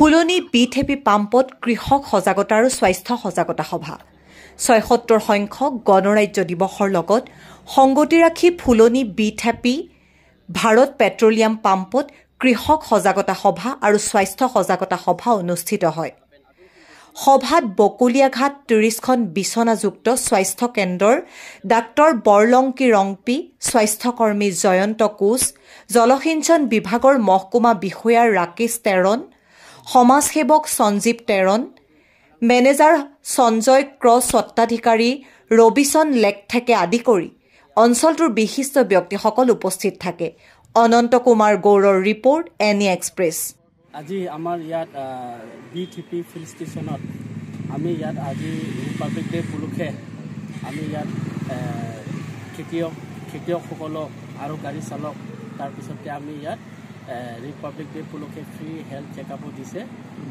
ফুলনি বিথেপি পাম্পত কৃষক সজাগতা আৰু স্বাস্থ্য সজাগতা সভা ৭৬ সংখ্যক গণৰাজ্য দিৱসৰ লগত সংগতি ৰাখি ফুলনি বিথেপি ভাৰত পেট্ৰলিয়াম পাম্পত কৃষক সজাগতা সভা আৰু স্বাস্থ্য সজাগতা সভা অনুষ্ঠিত হয়। সভাত বকুলিয়াঘাট ৩০খন বিছনাযুক্ত স্বাস্থ্য কেন্দ্ৰৰ ডাক্তৰ বৰলংকি ৰংপি, স্বাস্থ্যকৰ্মী জয়ন্ত কোচ, জলসিঞ্চন বিভাগৰ মহকুমা বিষয়া ৰাকেশ তেৰণ, সমাজসেৱক সঞ্জীৱ তেৰণ, মেনেজাৰ সঞ্জয় ক্ৰছ স্বত্বাধিকাৰী ৰবিচন লেকঠেকে আদি কৰি অঞ্চলটোৰ বিশিষ্ট ব্যক্তিসকল উপস্থিত থাকে। অনন্ত কুমাৰ গৌৰৰ ৰিপৰ্ট, এনি এক্সপ্ৰেছ। আজি আমাৰ ইয়াত বিথেপি ফিল্ড ষ্টেচনত আমি ইয়াত আজি ৰিপাব্লিক ডে উপলক্ষে আমি ইয়াত খেতিয়কসকলক আৰু গাড়ী চালক তাৰপিছতে আমি ইয়াত ৰিপাব্লিক ডে উপলক্ষে ফ্ৰী হেল্থ চেকআপো দিছে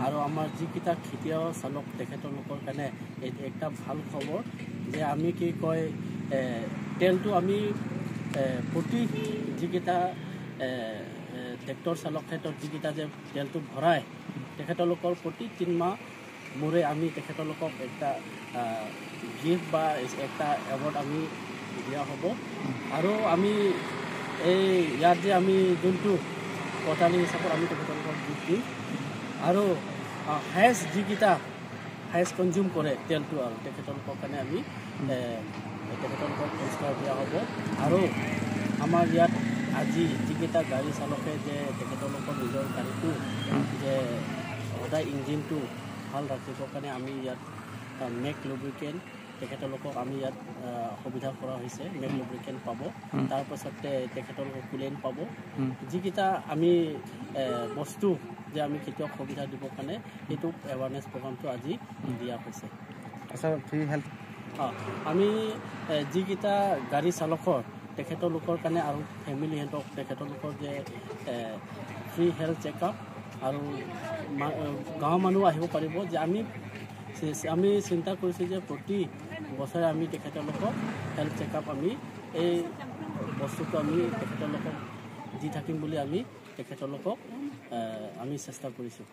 আৰু আমাৰ যিকেইটা খেতিয়ক চালক তেখেতলোকৰ কাৰণে এটা ভাল খবৰ যে আমি কি কয় তেলটো আমি প্ৰতি যিকেইটা ট্ৰেক্টৰ চালক ক্ষেত্ৰত যিকেইটা যে তেলটো ভৰাই তেখেতলোকৰ প্ৰতি ৩ মাহ মূৰে আমি তেখেতলোকক এটা গিফ্ট বা এটা এৱাৰ্ড আমি দিয়া হ'ব। আৰু আমি এই ইয়াত যে আমি যোনটো কটালী হিচাপত আমি তেখেতলোকক গিফ্ট দিম আৰু যিকেইটা হায়েষ্ট কনজিউম কৰে তেলটো আৰু তেখেতলোকৰ কাৰণে আমি তেখেতলোকক পুৰস্কাৰ দিয়া হ'ব। আৰু আমাৰ ইয়াত আজি যিকেইটা গাড়ী চালকে যে তেখেতলোকৰ নিজৰ গাড়ীটো যে সদায় ইঞ্জিনটো ভাল ৰাখিবৰ কাৰণে আমি ইয়াত মেক লুব্ৰিকেণ্ট তেখেতলোকক আমি ইয়াত সুবিধা কৰা হৈছে। মেক লুব্ৰিকেণ্ট পাব, তাৰপাছতে তেখেতলোকক কুলেণ্ট পাব। যিকেইটা আমি বস্তু যে আমি খেতিয়ক সুবিধা দিবৰ কাৰণে এইটো এৱাৰনেছ প্ৰগ্ৰামটো আজি দিয়া হৈছে। ফ্ৰী হেল্থ আমি যিকেইটা গাড়ী চালকৰ তেখেতলোকৰ কাৰণে আৰু ফেমিলি হেল্থক তেখেতলোকৰ যে ফ্ৰী হেল্থ চেকআপ আৰু গাঁৱৰ মানুহ আহিব পাৰিব যে আমি চিন্তা কৰিছোঁ যে প্ৰতি বছৰে আমি তেখেতলোকক হেল্থ চেকআপ আমি এই বস্তুটো আমি তেখেতলোকক দি থাকিম বুলি আমি তেখেতলোকক আমি চেষ্টা কৰিছোঁ।